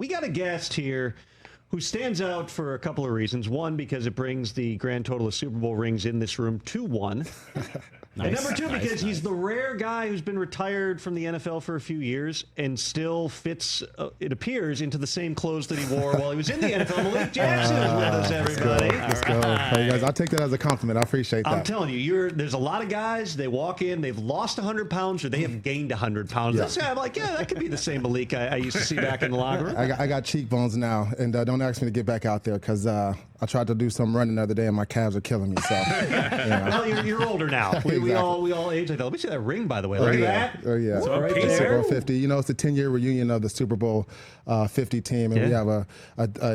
We got a guest here who stands out for a couple of reasons. One, because it brings the grand total of Super Bowl rings in this room to 1. Nice. And number 2, because he's the rare guy who's been retired from the NFL for a few years and still fits, it appears, into the same clothes that he wore while he was in the NFL. Malik Jackson is with us, everybody. Let's go. Hey, guys, I'll take that as a compliment. I appreciate that. I'm telling you, there's a lot of guys, they walk in, they've lost 100 pounds or they have gained 100 pounds. Yeah. This guy, I'm like, yeah, that could be the same Malik I used to see back in the locker room. I got cheekbones now, and don't ask me to get back out there because I tried to do some running the other day and my calves are killing me. So, Well, you're older now. We all age like that. Let me see that ring, by the way. Look at that. Oh, yeah. So right Super Bowl 50. You know, it's the 10-year reunion of the Super Bowl 50 team, and we have a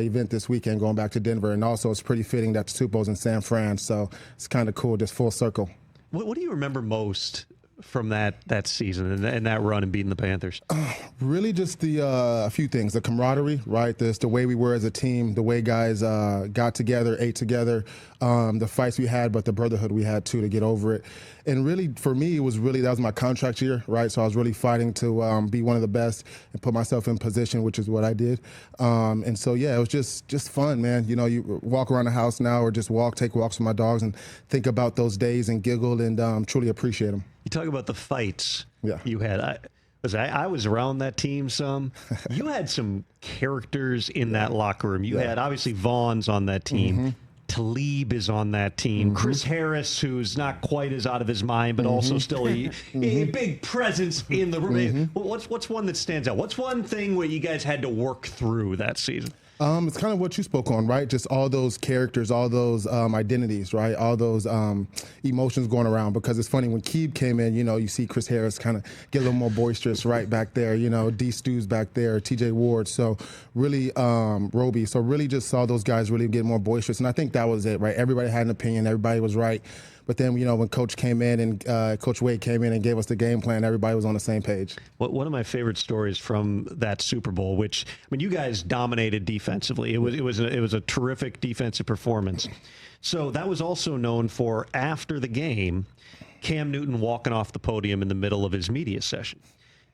event this weekend going back to Denver. And also, it's pretty fitting that the Super Bowl's in San Fran, so it's kind of cool, just full circle. What do you remember most from that season and that run and beating the Panthers? Really just a few things. The camaraderie, right? The way we were as a team, the way guys got together, ate together, the fights we had, but the brotherhood we had, too, to get over it. And really, for me, that was my contract year, right? So I was really fighting to be one of the best and put myself in position, which is what I did. And so, yeah, it was just fun, man. You know, you walk around the house now or just take walks with my dogs and think about those days and giggle and truly appreciate them. You talk about the fights you had. I was around that team some. You had some characters in that locker room. You had, obviously, Vaughn's on that team. Mm-hmm. Talib is on that team. Mm-hmm. Chris Harris, who's not quite as out of his mind, but also still a big presence in the room. Mm-hmm. What's one that stands out? What's one thing where you guys had to work through that season? It's kind of what you spoke on, right? Just all those characters, all those identities, right? All those emotions going around. Because it's funny, when Keeb came in, you see Chris Harris kind of get a little more boisterous right back there. D. Stew's back there, T.J. Ward. So really, Roby. So really just saw those guys really get more boisterous. And I think that was it, right? Everybody had an opinion. Everybody was right. But then, when Coach came in and Coach Wade came in and gave us the game plan, everybody was on the same page. One of my favorite stories from that Super Bowl, which, you guys dominated defensively. It was a terrific defensive performance. So that was also known for, after the game, Cam Newton walking off the podium in the middle of his media session.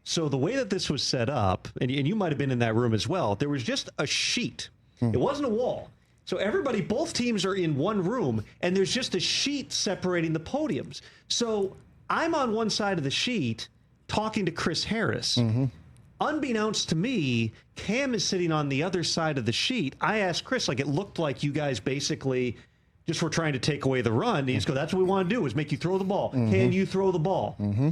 So the way that this was set up, and you might have been in that room as well, there was just a sheet. It wasn't a wall. So both teams are in one room, and there's just a sheet separating the podiums. So I'm on one side of the sheet talking to Chris Harris. Mm-hmm. Unbeknownst to me, Cam is sitting on the other side of the sheet. I asked Chris, it looked like you guys basically just were trying to take away the run. And he's go, that's what we want to do, is make you throw the ball. Mm-hmm. Can you throw the ball? Mm-hmm.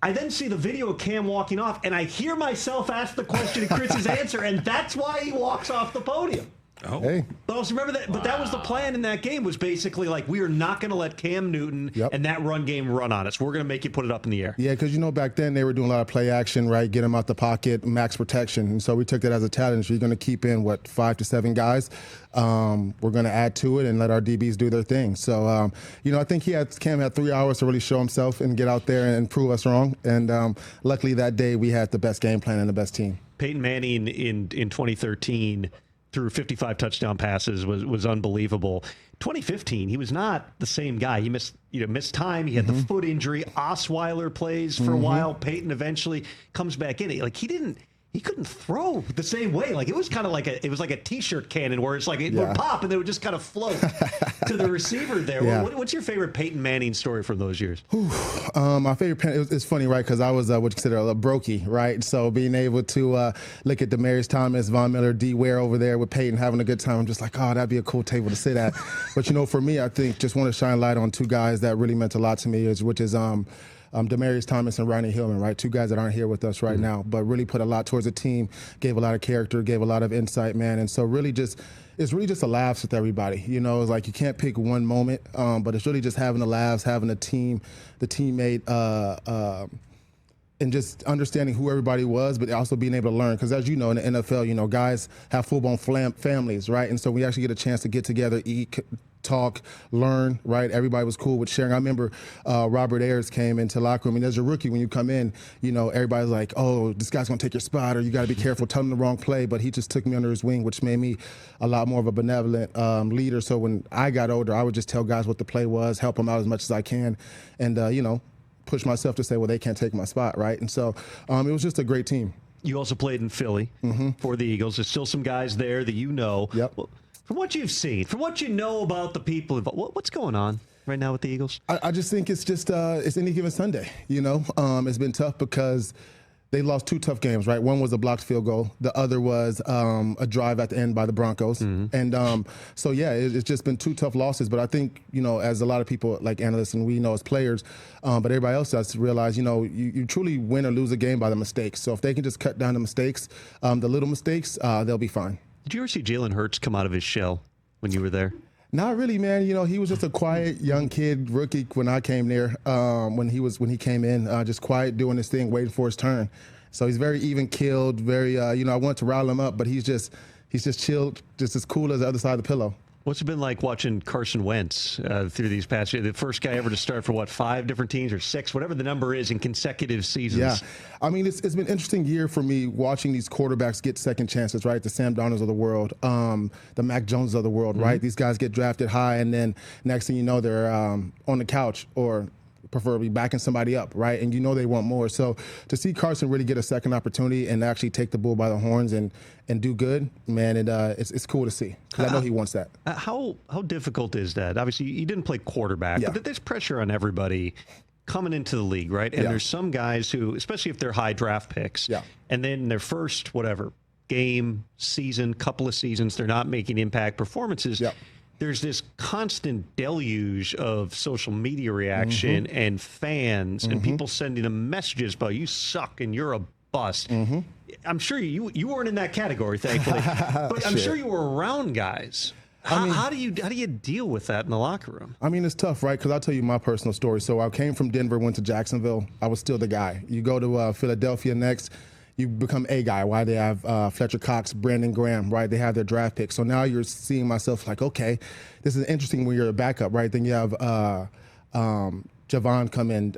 I then see the video of Cam walking off, and I hear myself ask the question and Chris's answer, and that's why he walks off the podium. Oh. Hey. But also remember that. Wow. But that was the plan in that game, was basically we are not going to let Cam Newton and that run game run on us. We're going to make you put it up in the air. Yeah, because back then they were doing a lot of play action, right? Get him out the pocket, max protection. And so we took that as a challenge. You're going to keep in 5 to 7 guys. We're going to add to it and let our DBs do their thing. So I think Cam had 3 hours to really show himself and get out there and prove us wrong. And luckily that day we had the best game plan and the best team. Peyton Manning in 2013. Through 55 touchdown passes was unbelievable. 2015, he was not the same guy. He missed time. He had the foot injury. Osweiler plays for a while. Peyton eventually comes back in. He couldn't throw the same way. It was kind of like a T-shirt cannon where it's it would pop and they would just kind of float to the receiver there. Yeah. What's your favorite Peyton Manning story from those years? My favorite, it's funny, right? Because I was what you consider a brokey, right? So being able to look at Demaryius Thomas, Von Miller, D. Ware over there with Peyton having a good time, I'm just that'd be a cool table to sit at. But for me, I think just want to shine light on 2 guys that really meant a lot to me, which is Demaryius Thomas and Ronnie Hillman, right? 2 guys that aren't here with us right now, but really put a lot towards the team, gave a lot of character, gave a lot of insight, man. And so it's really just a laughs with everybody. It's you can't pick one moment, but it's really just having the laughs, having the teammate, and just understanding who everybody was, but also being able to learn. Because as you know, in the NFL, guys have full-blown families, right? And so we actually get a chance to get together, eat, talk, learn, right? Everybody was cool with sharing. I remember Robert Ayers came into the locker room, and as a rookie, when you come in, everybody's like, oh, this guy's going to take your spot, or you got to be careful, tell him the wrong play. But he just took me under his wing, which made me a lot more of a benevolent leader. So when I got older, I would just tell guys what the play was, help them out as much as I can, and, push myself to say, well, they can't take my spot, right? And so it was just a great team. You also played in Philly for the Eagles. There's still some guys there that you know. Yep. Well, from what you've seen, from what you know about the people involved, what's going on right now with the Eagles? I just think it's just it's any given Sunday. It's been tough because they lost 2 tough games, right? One was a blocked field goal. The other was a drive at the end by the Broncos. And so, yeah, it's just been 2 tough losses. But I think, as a lot of people, like analysts and we know as players, but everybody else has to realize, you truly win or lose a game by the mistakes. So if they can just cut down the mistakes, the little mistakes, they'll be fine. Did you ever see Jalen Hurts come out of his shell when you were there? Not really, man. He was just a quiet young kid, rookie when I came there. When he came in, just quiet, doing his thing, waiting for his turn. So he's very even-keeled, very. I wanted to rile him up, but he's just chilled, just as cool as the other side of the pillow. What's it been like watching Carson Wentz through these past years? The first guy ever to start for 5 different teams or 6, whatever the number is, in consecutive seasons. Yeah, I mean it's been an interesting year for me watching these quarterbacks get second chances, right? The Sam Darnolds of the world, the Mac Jones of the world, right? These guys get drafted high, and then next thing you know, they're on the couch or preferably backing somebody up, right? And they want more. So to see Carson really get a second opportunity and actually take the bull by the horns and do good, man, it's cool to see. 'Cause I know he wants that. How difficult is that? Obviously, you didn't play quarterback, but there's pressure on everybody coming into the league, right? And there's some guys who, especially if they're high draft picks, and then their first, game, season, couple of seasons, they're not making impact performances. There's this constant deluge of social media reaction and fans and people sending them messages about you suck and you're a bust. I'm sure you weren't in that category, thankfully, but I'm sure you were around guys. How do you deal with that in the locker room? I mean, it's tough, right? Because I'll tell you my personal story. So I came from Denver, went to Jacksonville. I was still the guy. You go to Philadelphia next, you become a guy. Why they have Fletcher Cox, Brandon Graham, right? They have their draft picks. So now you're seeing myself like, okay, this is interesting when you're a backup, right? Then you have Javon come in,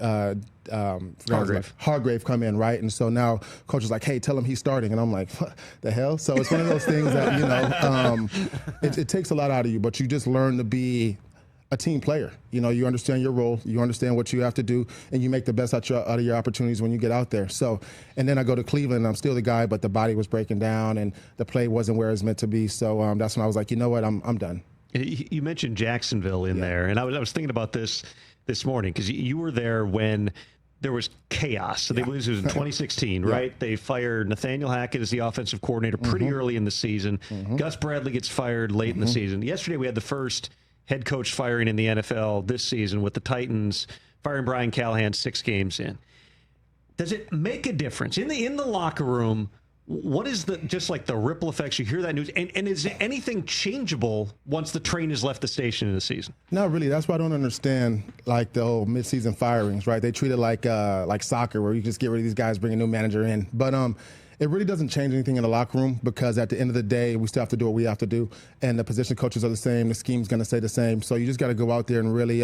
Hargrave come in, right? And so now coach is like, hey, tell him he's starting. And I'm like, what the hell? So it's one of those things that, it takes a lot out of you, but you just learn to be a team player. You understand your role, you understand what you have to do, and you make the best out of your opportunities when you get out there. So, and then I go to Cleveland, and I'm still the guy, but the body was breaking down, and the play wasn't where it's meant to be. So that's when I was like, you know what, I'm done. You mentioned Jacksonville in there, and I was thinking about this morning because you were there when there was chaos. So it was in 2016, right? They fired Nathaniel Hackett as the offensive coordinator pretty early in the season. Gus Bradley gets fired late in the season. Yesterday we had the first head coach firing in the NFL this season with the Titans firing Brian Callahan 6 games in. Does it make a difference in the locker room? What is the ripple effects? You hear that news, and is anything changeable once the train has left the station in the season? Not really. That's why I don't understand like the whole midseason firings, right? They treat it like soccer, where you just get rid of these guys, bring a new manager in. But it really doesn't change anything in the locker room because at the end of the day, we still have to do what we have to do, and the position coaches are the same. The scheme's going to stay the same. So you just got to go out there and really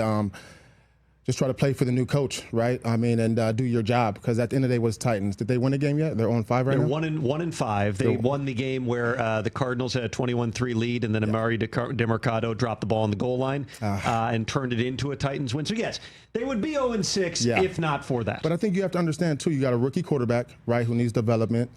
just try to play for the new coach, right? I mean, and do your job, because at the end of the day, what's Titans? Did they win a game yet? They're on 5 right now? They're 1-5. They won the game where the Cardinals had a 21-3 lead, and then Amari DeMarcado dropped the ball on the goal line and turned it into a Titans win. So, yes, they would be 0-6 if not for that. But I think you have to understand, too, you got a rookie quarterback, right, who needs development.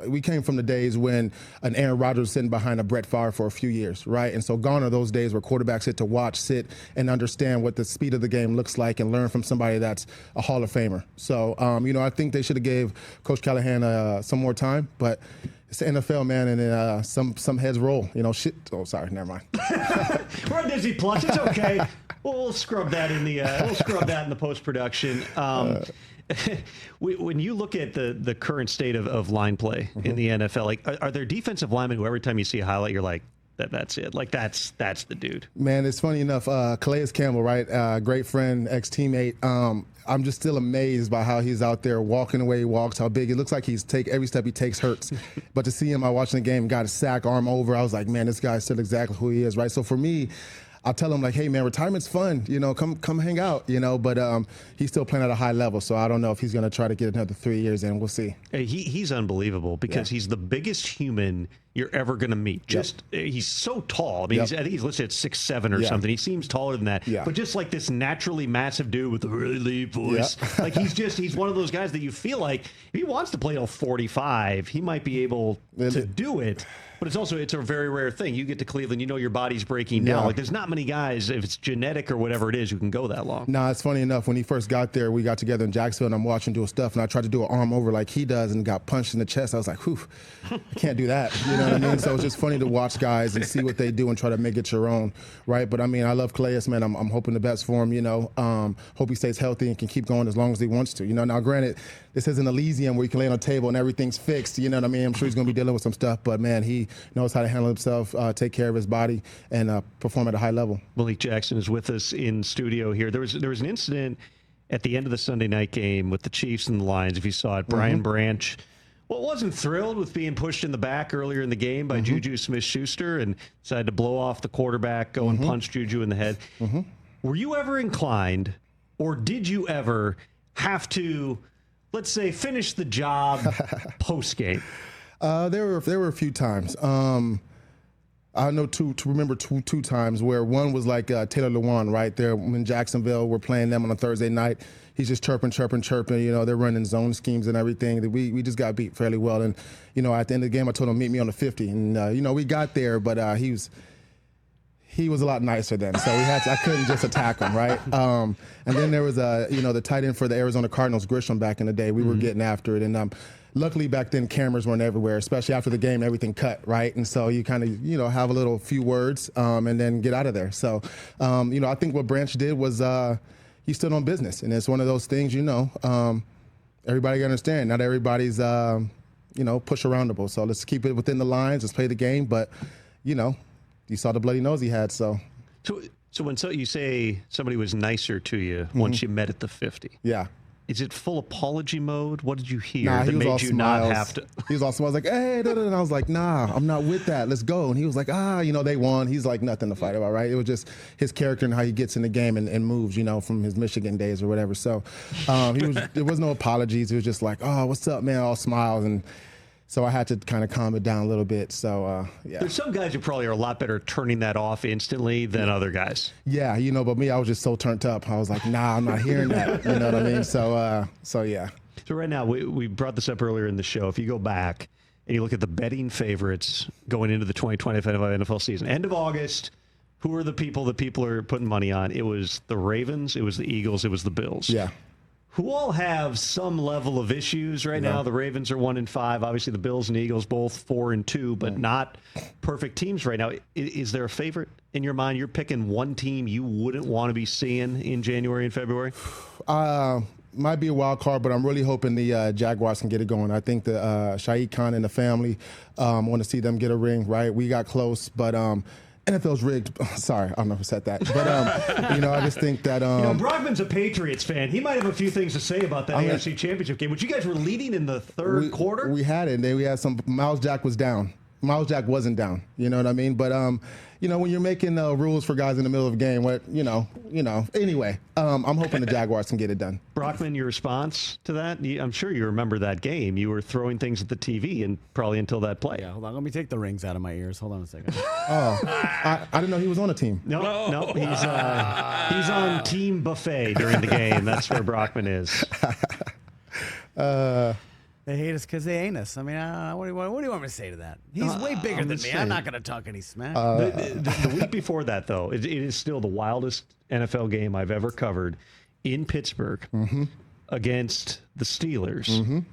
We came from the days when an Aaron Rodgers was sitting behind a Brett Favre for a few years, right? And so gone are those days where quarterbacks sit to watch, sit, and understand what the speed of the game looks like and learn from somebody that's a Hall of Famer. So, I think they should have gave Coach Callahan some more time, but it's the NFL, man, and some heads roll. Shit. Oh, sorry, never mind. We're on Disney Plus. It's okay. We'll scrub that in the post production. When you look at the current state of line play in the NFL, like are there defensive linemen who every time you see a highlight, you're like, that's it. Like that's the dude. Man, it's funny enough. Calais Campbell, right? Great friend, ex-teammate. I'm just still amazed by how he's out there walking the way he walks, how big it looks like every step he takes hurts. But to see him, I watching the game, got a sack, arm over. I was like, man, this guy's still exactly who he is, right? So for me, I'll tell him like, hey man, retirement's fun, come hang out, but he's still playing at a high level. So I don't know if he's going to try to get another 3 years in. We'll see. Hey, he's unbelievable because he's the biggest human you're ever going to meet. He's so tall. I mean, I think he's listed at 6'7" or something. He seems taller than that. But just like this naturally massive dude with a really deep voice. Like he's one of those guys that you feel like if he wants to play till 45, he might be able to do it. But it's a very rare thing. You get to Cleveland, your body's breaking down. Like there's not many guys, if it's genetic or whatever it is, who can go that long. No, it's funny enough. When he first got there, we got together in Jacksonville, and I'm watching doing stuff, and I tried to do an arm over like he does, and got punched in the chest. I was like, whew, I can't do that. You know what I mean? So it's just funny to watch guys and see what they do and try to make it your own, right? But I mean, I love Calais, man. I'm hoping the best for him. Hope he stays healthy and can keep going as long as he wants to. Now granted, this isn't Elysium where you can lay on a table and everything's fixed. You know what I mean? I'm sure he's going to be dealing with some stuff, but man, he knows how to handle himself, take care of his body, and perform at a high level. Malik Jackson is with us in studio here. There was an incident at the end of the Sunday night game with the Chiefs and the Lions. If you saw it, Brian Branch, wasn't thrilled with being pushed in the back earlier in the game by Juju Smith-Schuster and decided to blow off the quarterback, go and punch Juju in the head. Were you ever inclined, or did you ever have to, let's say, finish the job post-game? There were a few times. I know two times where one was like Taylor Lewan right there in Jacksonville. We're playing them on a Thursday night. He's just chirping. They're running zone schemes and everything. We just got beat fairly well. And, at the end of the game, I told him, meet me on the 50. And, we got there, but he was a lot nicer then. So I couldn't just attack him, right? And then there was, the tight end for the Arizona Cardinals, Grisham, back in the day. We were getting after it. And luckily back then cameras weren't everywhere, especially after the game, everything cut, right? And so you kind of, have a few words and then get out of there. So, I think what Branch did was he stood on business. And it's one of those things, everybody can understand. Not everybody's, push aroundable. So let's keep it within the lines. Let's play the game. But, you saw the bloody nose he had, so. So when you say somebody was nicer to you once you met at the 50. Yeah. Is it full apology mode? What did you hear that made you not have to? He was all smiles, like, hey, and I was like, nah, I'm not with that. Let's go. And he was like, they won. He's like, nothing to fight about, right? It was just his character and how he gets in the game and moves, from his Michigan days or whatever. So there was no apologies. It was just like, oh, what's up, man? All smiles. And so I had to kind of calm it down a little bit. So, yeah. There's some guys who probably are a lot better at turning that off instantly than other guys. Yeah, but me, I was just so turned up. I was like, nah, I'm not hearing that. You know what I mean? So yeah. So right now, we brought this up earlier in the show. If you go back and you look at the betting favorites going into the 2025 NFL season, end of August, who are the people that people are putting money on? It was the Ravens, it was the Eagles, it was the Bills. Yeah. Who all have some level of issues right now. The Ravens are 1-5. Obviously, the Bills and Eagles both 4-2, but not perfect teams right now. Is there a favorite in your mind? You're picking one team you wouldn't want to be seeing in January and February? Might be a wild card, but I'm really hoping the Jaguars can get it going. I think the Shaheed Khan and the family want to see them get a ring, right? We got close, but NFL's rigged. Sorry, I don't know who said that. But, I just think that... Brockman's a Patriots fan. He might have a few things to say about that AFC Championship game, which you guys were leading in the third quarter. We had it, and then we had some... Miles Jack was down. Miles Jack wasn't down. You know what I mean? But, when you're making rules for guys in the middle of a game, anyway, I'm hoping the Jaguars can get it done. Brockman, your response to that? I'm sure you remember that game. You were throwing things at the TV and probably until that play. Yeah, hold on. Let me take the rings out of my ears. Hold on a second. I didn't know he was on a team. No. He's on Team Buffet during the game. That's where Brockman is. They hate us because they ain't us. I mean, what do you want me to say to that? He's way bigger than me. I'm not going to talk any smack. The week before that, though, it is still the wildest NFL game I've ever covered in Pittsburgh against the Steelers.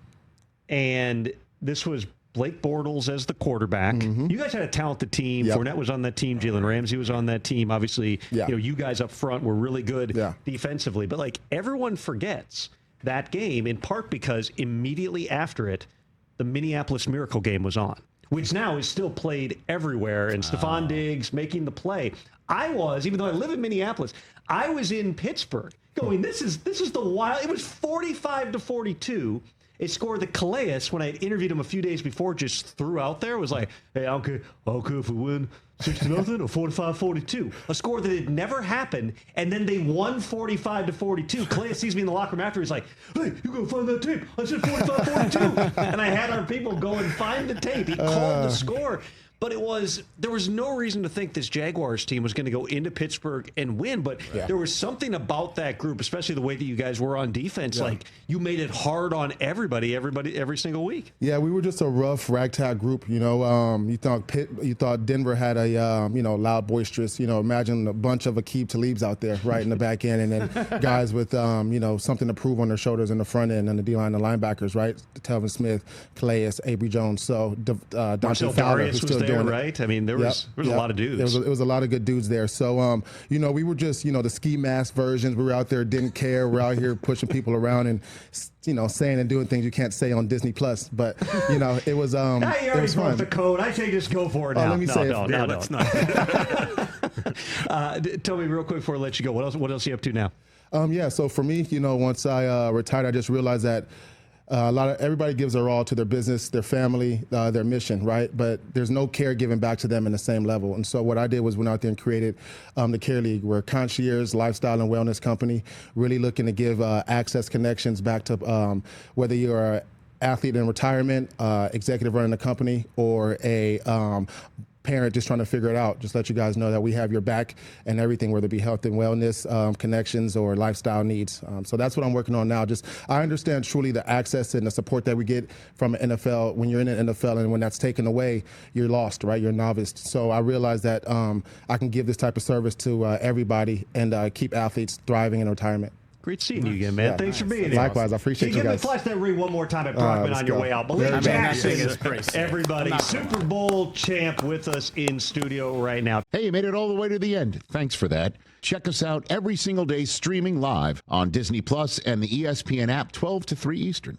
And this was Blake Bortles as the quarterback. You guys had a talented team. Yep. Fournette was on that team. Jalen Ramsey was on that team. Obviously, you guys up front were really good defensively. But, everyone forgets that game, in part because immediately after it, the Minneapolis Miracle game was on, which now is still played everywhere, and Stephon Diggs making the play. I was, even though I live in Minneapolis, I was in Pittsburgh going, this is the wild. It was 45-42, a score that Calais, when I had interviewed him a few days before, just threw out there. Was like, hey, I don't care if we win 60-0 or 45-42. A score that had never happened, and then they won 45-42. Calais sees me in the locker room after. He's like, hey, you go find that tape. I said 45-42. And I had our people go and find the tape. He called the score. But there was no reason to think this Jaguars team was going to go into Pittsburgh and win. But there was something about that group, especially the way that you guys were on defense. Like, you made it hard on everybody every single week. Yeah, we were just a rough ragtag group. You thought Denver had a loud, boisterous. Imagine a bunch of Aqib Talibs out there, right in the back end, and then guys with something to prove on their shoulders in the front end and the D line, the linebackers, right? Telvin Smith, Calais, Avery Jones. So Dante Fowler, who's still doing right? I mean, there was a lot of dudes. It was a lot of good dudes there. So, we were just, the ski mask versions. We were out there, didn't care. We're out here pushing people around and, saying and doing things you can't say on Disney Plus. But, it was now you already broke fun. the code. I say just go for it now. Let me say let's not. Tell me real quick before I let you go. What else are you up to now? So for me, once I retired, I just realized that everybody gives their all to their business, their family, their mission, right? But there's no care given back to them in the same level. And so what I did was went out there and created the Care League. We're a concierge lifestyle and wellness company, really looking to give access connections back to whether you're an athlete in retirement, executive running a company, or a parent just trying to figure it out. Just let you guys know that we have your back and everything, whether it be health and wellness connections or lifestyle needs. So that's what I'm working on now. I understand truly the access and the support that we get from an NFL. When you're in an NFL and when that's taken away, you're lost, right? You're a novice. So I realize that I can give this type of service to everybody and keep athletes thriving in retirement. Great seeing you again, man. Thanks for being here. Likewise, I appreciate you guys. Give me flash that ring one more time at Brockman on your way out. Malik Jackson, everybody, Super Bowl champ with us in studio right now. Hey, you made it all the way to the end. Thanks for that. Check us out every single day streaming live on Disney Plus and the ESPN app 12 to 3 Eastern.